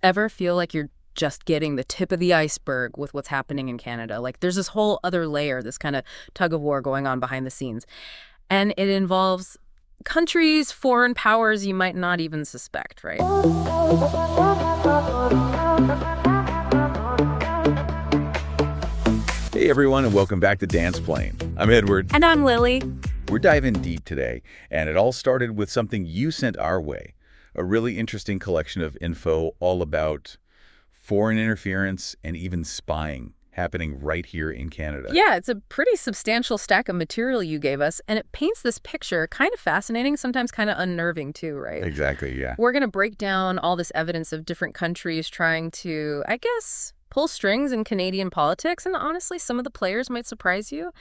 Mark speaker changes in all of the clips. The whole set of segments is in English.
Speaker 1: Ever feel like you're just getting the tip of the iceberg with what's happening in Canada? Like there's this whole other layer, this kind of tug of war going on behind the scenes. And it involves countries, foreign powers you might not even suspect, right?
Speaker 2: Hey everyone, and welcome back to Dance Plane. I'm Edward.
Speaker 1: And I'm Lily.
Speaker 2: We're diving deep today, and it all started with something you sent our way. A really interesting collection of info all about foreign interference and even spying happening right here in Canada.
Speaker 1: Yeah, it's a pretty substantial stack of material you gave us, and it paints this picture kind of fascinating, sometimes kind of unnerving too, right?
Speaker 2: Exactly, yeah.
Speaker 1: We're going to break down all this evidence of different countries trying to, I guess, pull strings in Canadian politics, and honestly, some of the players might surprise you.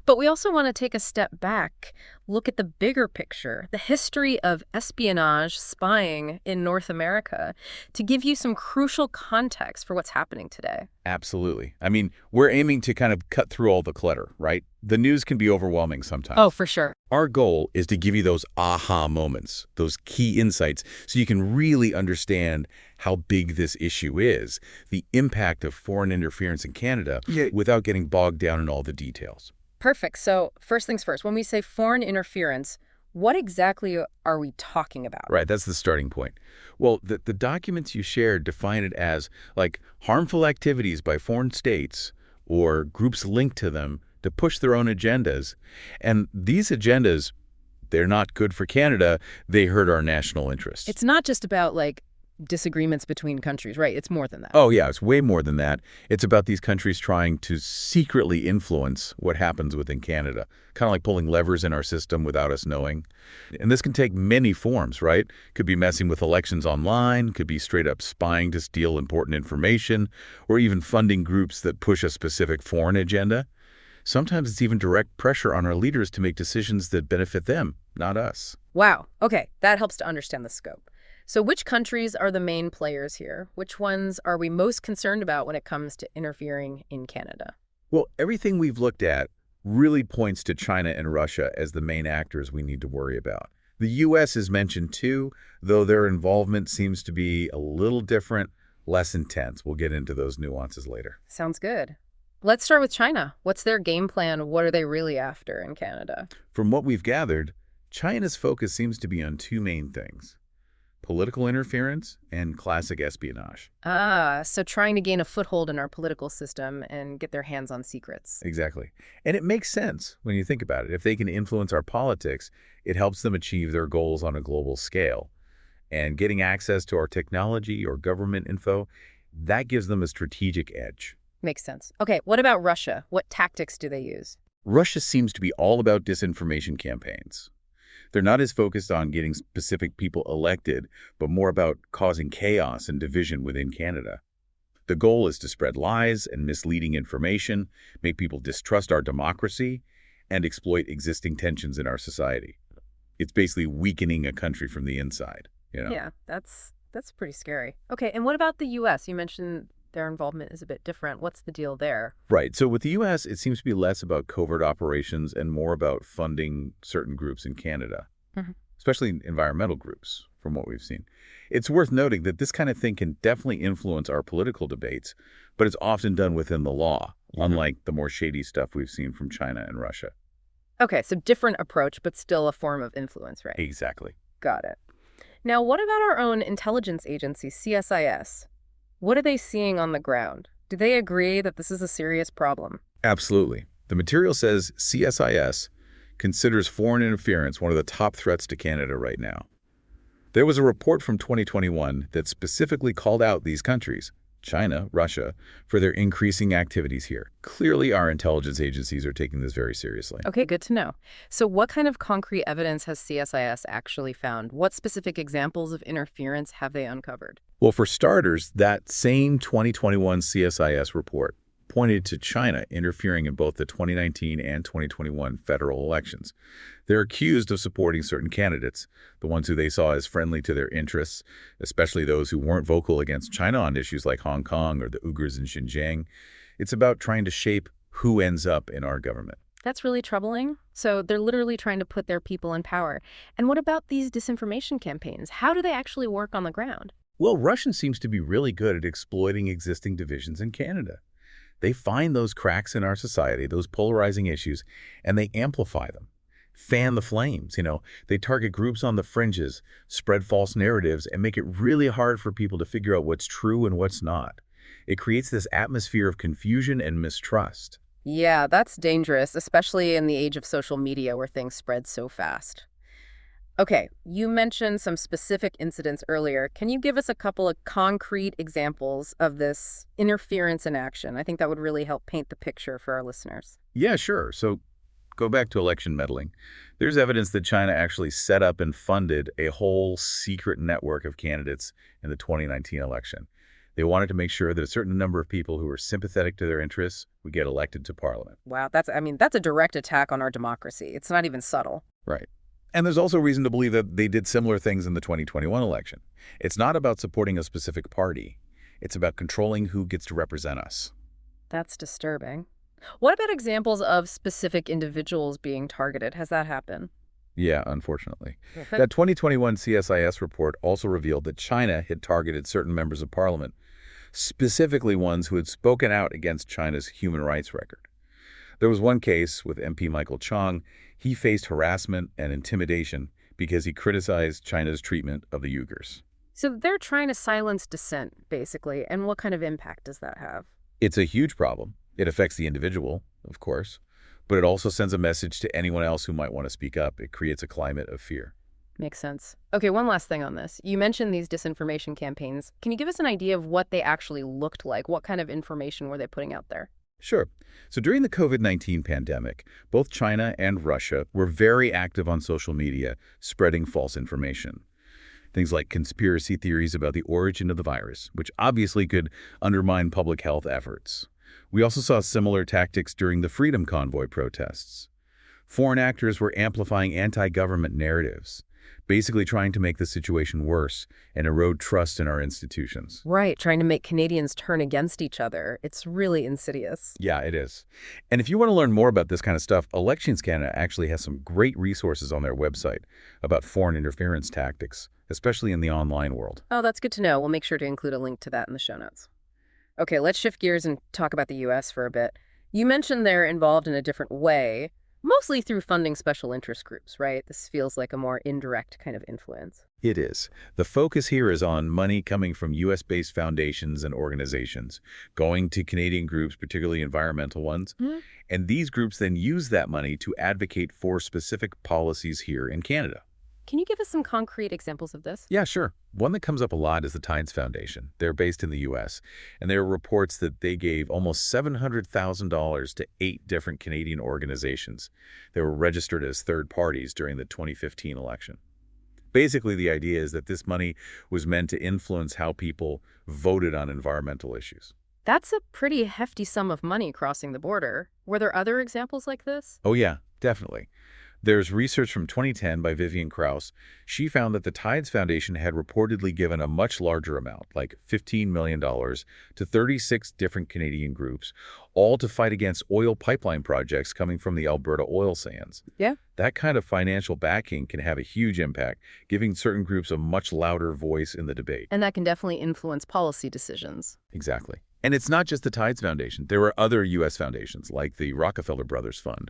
Speaker 1: But we also want to take a step back, look at the bigger picture, the history of espionage, spying in North America, to give you some crucial context for what's happening today.
Speaker 2: Absolutely. I mean, we're aiming to kind of cut through all the clutter, right? The news can be overwhelming sometimes.
Speaker 1: Oh, for sure.
Speaker 2: Our goal is to give you those aha moments, those key insights, so you can really understand how big this issue is, the impact of foreign interference in Canada, without getting bogged down in all the details.
Speaker 1: Perfect. So first things first, when we say foreign interference, what exactly are we talking about?
Speaker 2: Right, that's the starting point. Well, the documents you shared define it as, like, harmful activities by foreign states or groups linked to them to push their own agendas. And these agendas, they're not good for Canada. They hurt our national interests.
Speaker 1: It's not just about, like, disagreements between countries, right? It's more than that.
Speaker 2: Oh, yeah, it's way more than that. It's about these countries trying to secretly influence what happens within Canada, kind of like pulling levers in our system without us knowing. And this can take many forms, right? Could be messing with elections online, could be straight up spying to steal important information, or even funding groups that push a specific foreign agenda. Sometimes it's even direct pressure on our leaders to make decisions that benefit them, not us.
Speaker 1: Wow. Okay, that helps to understand the scope. So which countries are the main players here? Which ones are we most concerned about when it comes to interfering in Canada?
Speaker 2: Well, everything we've looked at really points to China and Russia as the main actors we need to worry about. The U.S. is mentioned too, though their involvement seems to be a little different, less intense. We'll get into those nuances later.
Speaker 1: Sounds good. Let's start with China. What's their game plan? What are they really after in Canada?
Speaker 2: From what we've gathered, China's focus seems to be on two main things: political interference and classic espionage.
Speaker 1: So trying to gain a foothold in our political system and get their hands on secrets.
Speaker 2: Exactly. And it makes sense when you think about it. If they can influence our politics, it helps them achieve their goals on a global scale. And getting access to our technology or government info, that gives them a strategic edge.
Speaker 1: Makes sense. Okay, what about Russia? What tactics do they use?
Speaker 2: Russia seems to be all about disinformation campaigns. They're not as focused on getting specific people elected, but more about causing chaos and division within Canada. The goal is to spread lies and misleading information, make people distrust our democracy, and exploit existing tensions in our society. It's basically weakening a country from the inside, you know?
Speaker 1: Yeah, that's pretty scary. Okay, and what about the U.S.? You mentioned their involvement is a bit different. What's the deal there?
Speaker 2: Right. So with the U.S., it seems to be less about covert operations and more about funding certain groups in Canada, especially environmental groups, from what we've seen. It's worth noting that this kind of thing can definitely influence our political debates, but it's often done within the law, unlike the more shady stuff we've seen from China and Russia.
Speaker 1: Okay, so different approach, but still a form of influence, right?
Speaker 2: Exactly.
Speaker 1: Got it. Now, what about our own intelligence agency, CSIS? What are they seeing on the ground? Do they agree that this is a serious problem?
Speaker 2: Absolutely. The material says CSIS considers foreign interference one of the top threats to Canada right now. There was a report from 2021 that specifically called out these countries, China, Russia, for their increasing activities here. Clearly, our intelligence agencies are taking this very seriously.
Speaker 1: Okay, good to know. So what kind of concrete evidence has CSIS actually found? What specific examples of interference have they uncovered?
Speaker 2: Well, for starters, that same 2021 CSIS report pointed to China interfering in both the 2019 and 2021 federal elections. They're accused of supporting certain candidates, the ones who they saw as friendly to their interests, especially those who weren't vocal against China on issues like Hong Kong or the Uyghurs in Xinjiang. It's about trying to shape who ends up in our government.
Speaker 1: That's really troubling. So they're literally trying to put their people in power. And what about these disinformation campaigns? How do they actually work on the ground?
Speaker 2: Well, Russia seems to be really good at exploiting existing divisions in Canada. They find those cracks in our society, those polarizing issues, and they amplify them. Fan the flames, They target groups on the fringes, spread false narratives, and make it really hard for people to figure out what's true and what's not. It creates this atmosphere of confusion and mistrust.
Speaker 1: Yeah, that's dangerous, especially in the age of social media where things spread so fast. Okay, you mentioned some specific incidents earlier. Can you give us a couple of concrete examples of this interference in action? I think that would really help paint the picture for our listeners.
Speaker 2: Yeah, sure. So go back to election meddling. There's evidence that China actually set up and funded a whole secret network of candidates in the 2019 election. They wanted to make sure that a certain number of people who were sympathetic to their interests would get elected to parliament.
Speaker 1: Wow, that's a direct attack on our democracy. It's not even subtle.
Speaker 2: Right. And there's also reason to believe that they did similar things in the 2021 election. It's not about supporting a specific party. It's about controlling who gets to represent us.
Speaker 1: That's disturbing. What about examples of specific individuals being targeted? Has that happened?
Speaker 2: Yeah, unfortunately.
Speaker 1: Okay.
Speaker 2: That 2021 CSIS report also revealed that China had targeted certain members of parliament, specifically ones who had spoken out against China's human rights record. There was one case with MP Michael Chong. He faced harassment and intimidation because he criticized China's treatment of the Uyghurs.
Speaker 1: So they're trying to silence dissent, basically. And what kind of impact does that have?
Speaker 2: It's a huge problem. It affects the individual, of course, but it also sends a message to anyone else who might want to speak up. It creates a climate of fear.
Speaker 1: Makes sense. Okay, one last thing on this. You mentioned these disinformation campaigns. Can you give us an idea of what they actually looked like? What kind of information were they putting out there?
Speaker 2: Sure. So during the COVID-19 pandemic, both China and Russia were very active on social media, spreading false information. Things like conspiracy theories about the origin of the virus, which obviously could undermine public health efforts. We also saw similar tactics during the Freedom Convoy protests. Foreign actors were amplifying anti-government narratives, basically trying to make the situation worse and erode trust in our institutions.
Speaker 1: Right, trying to make Canadians turn against each other. It's really insidious.
Speaker 2: Yeah, it is. And if you want to learn more about this kind of stuff, Elections Canada actually has some great resources on their website about foreign interference tactics, especially in the online world.
Speaker 1: Oh, that's good to know. We'll make sure to include a link to that in the show notes. Okay, let's shift gears and talk about the U.S. for a bit. You mentioned they're involved in a different way, mostly through funding special interest groups, right? This feels like a more indirect kind of influence.
Speaker 2: It is. The focus here is on money coming from U.S.-based foundations and organizations, going to Canadian groups, particularly environmental ones. And these groups then use that money to advocate for specific policies here in Canada.
Speaker 1: Can you give us some concrete examples of this?
Speaker 2: Yeah, sure. One that comes up a lot is the Tides Foundation. They're based in the U.S., and there are reports that they gave almost $700,000 to 8 different Canadian organizations that were registered as third parties during the 2015 election. Basically, the idea is that this money was meant to influence how people voted on environmental issues.
Speaker 1: That's a pretty hefty sum of money crossing the border. Were there other examples like this?
Speaker 2: Oh yeah, definitely. There's research from 2010 by Vivian Krause. She found that the Tides Foundation had reportedly given a much larger amount, like $15 million, to 36 different Canadian groups, all to fight against oil pipeline projects coming from the Alberta oil sands.
Speaker 1: Yeah.
Speaker 2: That kind of financial backing can have a huge impact, giving certain groups a much louder voice in the debate.
Speaker 1: And that can definitely influence policy decisions.
Speaker 2: Exactly. And it's not just the Tides Foundation. There are other U.S. foundations, like the Rockefeller Brothers Fund,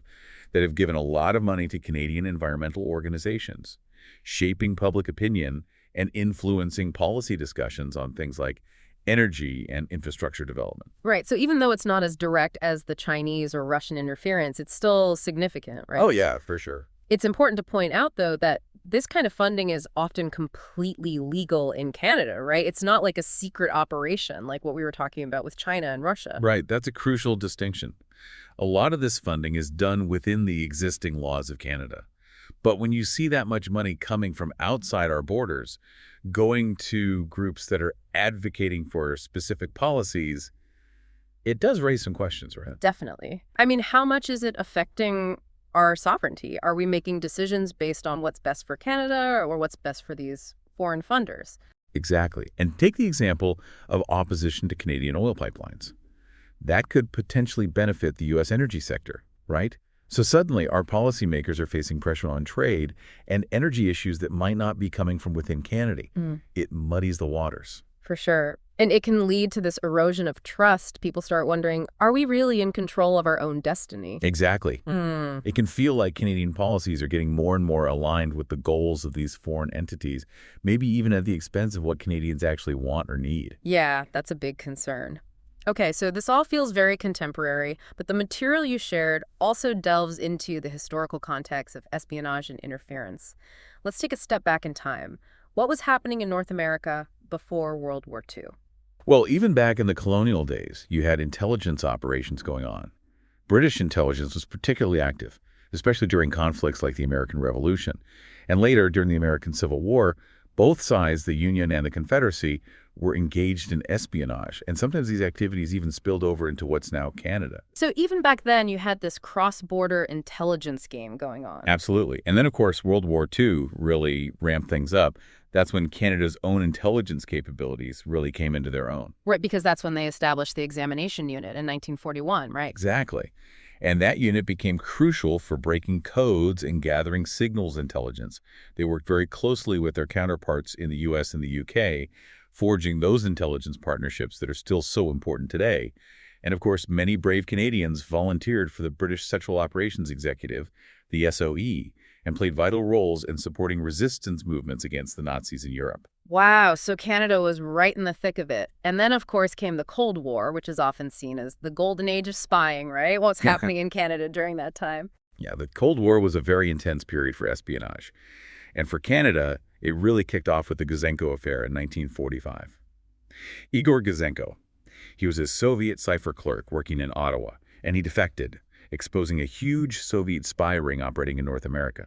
Speaker 2: that have given a lot of money to Canadian environmental organizations, shaping public opinion and influencing policy discussions on things like energy and infrastructure development.
Speaker 1: Right. So even though it's not as direct as the Chinese or Russian interference, it's still significant, right?
Speaker 2: Oh, yeah, for sure.
Speaker 1: It's important to point out, though, that this kind of funding is often completely legal in Canada, right? It's not like a secret operation like what we were talking about with China and Russia.
Speaker 2: Right. That's a crucial distinction. A lot of this funding is done within the existing laws of Canada. But when you see that much money coming from outside our borders, going to groups that are advocating for specific policies, it does raise some questions, right?
Speaker 1: Definitely. I mean, how much is it affecting our sovereignty? Are we making decisions based on what's best for Canada or what's best for these foreign funders?
Speaker 2: Exactly. And take the example of opposition to Canadian oil pipelines. That could potentially benefit the U.S. energy sector, right? So suddenly, our policymakers are facing pressure on trade and energy issues that might not be coming from within Canada.
Speaker 1: Mm.
Speaker 2: It muddies the waters.
Speaker 1: For sure. And it can lead to this erosion of trust. People start wondering, are we really in control of our own destiny?
Speaker 2: Exactly.
Speaker 1: Mm.
Speaker 2: It can feel like Canadian policies are getting more and more aligned with the goals of these foreign entities, maybe even at the expense of what Canadians actually want or need.
Speaker 1: Yeah, that's a big concern. Okay, so this all feels very contemporary, but the material you shared also delves into the historical context of espionage and interference. Let's take a step back in time. What was happening in North America before World War II?
Speaker 2: Well, even back in the colonial days, you had intelligence operations going on. British intelligence was particularly active, especially during conflicts like the American Revolution. And later, during the American Civil War, both sides, the Union and the Confederacy, were engaged in espionage, and sometimes these activities even spilled over into what's now Canada.
Speaker 1: So even back then, you had this cross-border intelligence game going on.
Speaker 2: Absolutely. And then, of course, World War II really ramped things up. That's when Canada's own intelligence capabilities really came into their own.
Speaker 1: Right, because that's when they established the examination unit in 1941, right?
Speaker 2: Exactly. And that unit became crucial for breaking codes and gathering signals intelligence. They worked very closely with their counterparts in the US and the UK, forging those intelligence partnerships that are still so important today. And of course, many brave Canadians volunteered for the British Central Operations Executive, the SOE, and played vital roles in supporting resistance movements against the Nazis in Europe.
Speaker 1: Wow, so Canada was right in the thick of it. And then, of course, came the Cold War, which is often seen as the golden age of spying, right? What's happening in Canada during that time?
Speaker 2: Yeah, the Cold War was a very intense period for espionage. And for Canada, it really kicked off with the Guzenko affair in 1945. Igor Guzenko, he was a Soviet cipher clerk working in Ottawa, and he defected, exposing a huge Soviet spy ring operating in North America.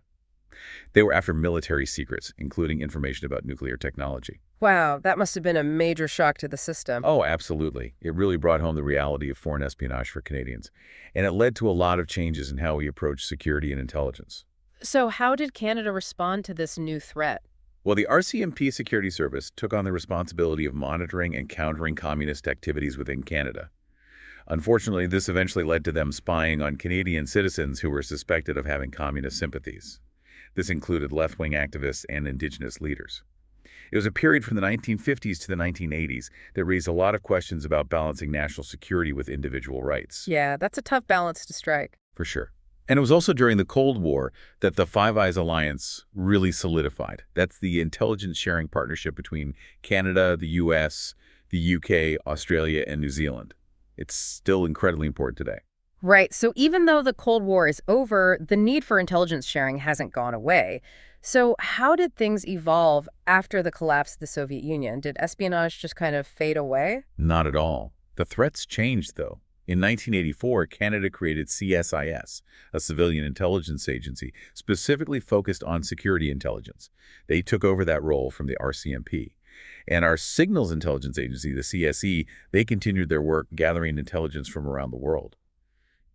Speaker 2: They were after military secrets, including information about nuclear technology.
Speaker 1: Wow, that must have been a major shock to the system.
Speaker 2: Oh, absolutely. It really brought home the reality of foreign espionage for Canadians, and it led to a lot of changes in how we approach security and intelligence.
Speaker 1: So how did Canada respond to this new threat?
Speaker 2: Well, the RCMP Security Service took on the responsibility of monitoring and countering communist activities within Canada. Unfortunately, this eventually led to them spying on Canadian citizens who were suspected of having communist sympathies. This included left-wing activists and Indigenous leaders. It was a period from the 1950s to the 1980s that raised a lot of questions about balancing national security with individual rights.
Speaker 1: Yeah, that's a tough balance to strike.
Speaker 2: For sure. And it was also during the Cold War that the Five Eyes Alliance really solidified. That's the intelligence sharing partnership between Canada, the US, the UK, Australia, and New Zealand. It's still incredibly important today.
Speaker 1: Right, so even though the Cold War is over, the need for intelligence sharing hasn't gone away. So how did things evolve after the collapse of the Soviet Union? Did espionage just kind of fade away?
Speaker 2: Not at all. The threats changed, though. In 1984, Canada created CSIS, a civilian intelligence agency specifically focused on security intelligence. They took over that role from the RCMP. And our Signals Intelligence Agency, the CSE, they continued their work gathering intelligence from around the world.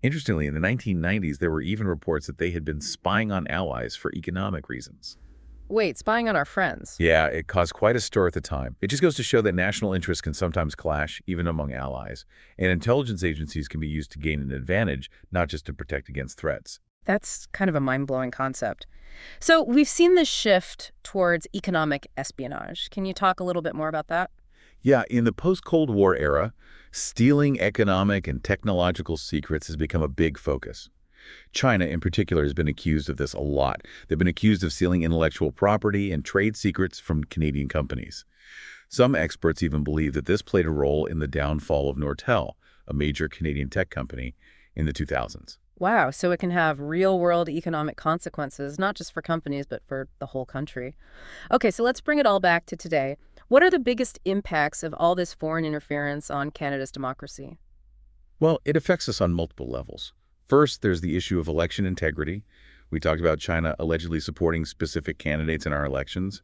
Speaker 2: Interestingly, in the 1990s, there were even reports that they had been spying on allies for economic reasons.
Speaker 1: Wait, spying on our friends?
Speaker 2: Yeah, it caused quite a stir at the time. It just goes to show that national interests can sometimes clash, even among allies, and intelligence agencies can be used to gain an advantage, not just to protect against threats.
Speaker 1: That's kind of a mind-blowing concept. So we've seen this shift towards economic espionage. Can you talk a little bit more about that?
Speaker 2: Yeah, in the post-Cold War era, stealing economic and technological secrets has become a big focus. China, in particular, has been accused of this a lot. They've been accused of stealing intellectual property and trade secrets from Canadian companies. Some experts even believe that this played a role in the downfall of Nortel, a major Canadian tech company, in the 2000s.
Speaker 1: Wow, so it can have real-world economic consequences, not just for companies, but for the whole country. Okay, so let's bring it all back to today. What are the biggest impacts of all this foreign interference on Canada's democracy?
Speaker 2: Well, it affects us on multiple levels. First, there's the issue of election integrity. We talked about China allegedly supporting specific candidates in our elections.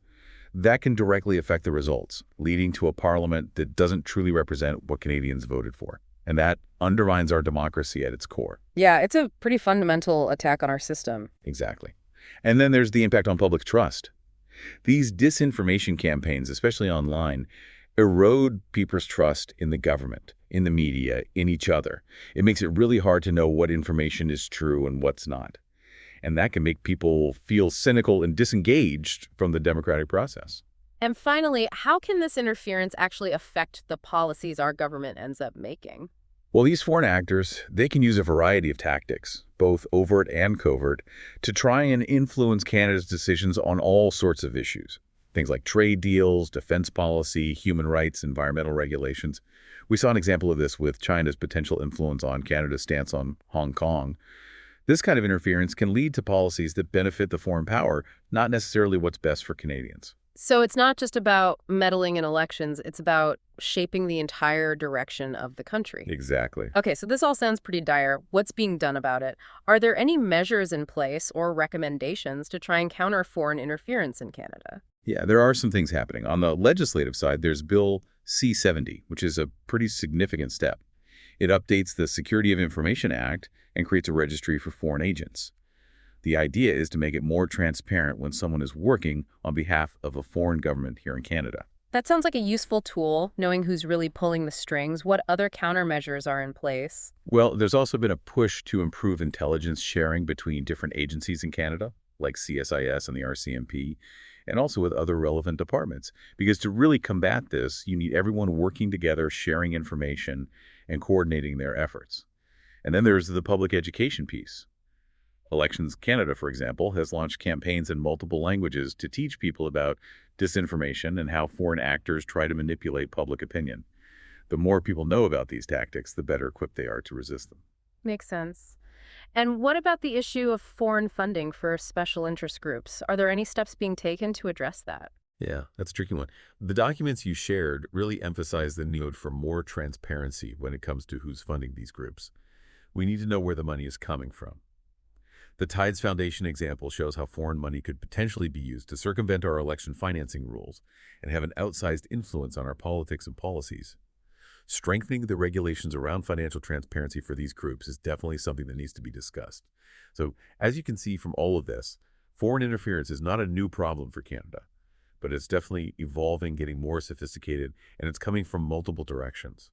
Speaker 2: That can directly affect the results, leading to a parliament that doesn't truly represent what Canadians voted for. And that undermines our democracy at its core.
Speaker 1: Yeah, it's a pretty fundamental attack on our system.
Speaker 2: Exactly. And then there's the impact on public trust. These disinformation campaigns, especially online, erode people's trust in the government, in the media, in each other. It makes it really hard to know what information is true and what's not. And that can make people feel cynical and disengaged from the democratic process.
Speaker 1: And finally, how can this interference actually affect the policies our government ends up making?
Speaker 2: Well, these foreign actors, they can use a variety of tactics, both overt and covert, to try and influence Canada's decisions on all sorts of issues. Things like trade deals, defense policy, human rights, environmental regulations. We saw an example of this with China's potential influence on Canada's stance on Hong Kong. This kind of interference can lead to policies that benefit the foreign power, not necessarily what's best for Canadians.
Speaker 1: So it's not just about meddling in elections, it's about shaping the entire direction of the country.
Speaker 2: Exactly.
Speaker 1: Okay, so this all sounds pretty dire. What's being done about it? Are there any measures in place or recommendations to try and counter foreign interference in Canada?
Speaker 2: Yeah, there are some things happening. On the legislative side, there's Bill C-70, which is a pretty significant step. It updates the Security of Information Act and creates a registry for foreign agents. The idea is to make it more transparent when someone is working on behalf of a foreign government here in Canada.
Speaker 1: That sounds like a useful tool, knowing who's really pulling the strings. What other countermeasures are in place?
Speaker 2: Well, there's also been a push to improve intelligence sharing between different agencies in Canada, like CSIS and the RCMP, and also with other relevant departments. Because to really combat this, you need everyone working together, sharing information, and coordinating their efforts. And then there's the public education piece. Elections Canada, for example, has launched campaigns in multiple languages to teach people about disinformation and how foreign actors try to manipulate public opinion. The more people know about these tactics, the better equipped they are to resist them.
Speaker 1: Makes sense. And what about the issue of foreign funding for special interest groups? Are there any steps being taken to address that?
Speaker 3: Yeah, that's a tricky one. The documents you shared really emphasize the need for more transparency when it comes to who's funding these groups. We need to know where the money is coming from. The Tides Foundation example shows how foreign money could potentially be used to circumvent our election financing rules and have an outsized influence on our politics and policies. Strengthening the regulations around financial transparency for these groups is definitely something that needs to be discussed. So, as you can see from all of this, foreign interference is not a new problem for Canada, but it's definitely evolving, getting more sophisticated, and it's coming from multiple directions.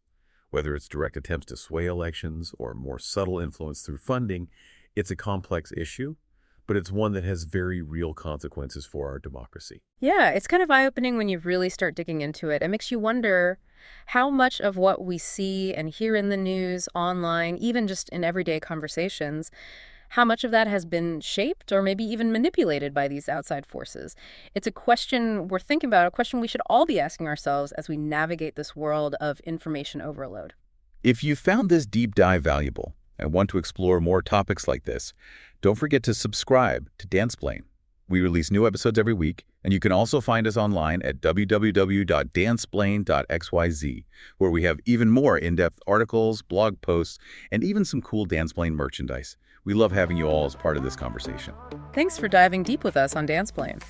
Speaker 3: Whether it's direct attempts to sway elections or more subtle influence through funding, it's a complex issue, but it's one that has very real consequences for our democracy.
Speaker 1: Yeah, it's kind of eye-opening when you really start digging into it. It makes you wonder how much of what we see and hear in the news, online, even just in everyday conversations, how much of that has been shaped or maybe even manipulated by these outside forces. It's a question we're thinking about, a question we should all be asking ourselves as we navigate this world of information overload.
Speaker 2: If you found this deep dive valuable and want to explore more topics like this, don't forget to subscribe to Dansplain. We release new episodes every week, and you can also find us online at www.dansplain.xyz, where we have even more in-depth articles, blog posts, and even some cool Dansplain merchandise. We love having you all as part of this conversation.
Speaker 1: Thanks for diving deep with us on Dansplain.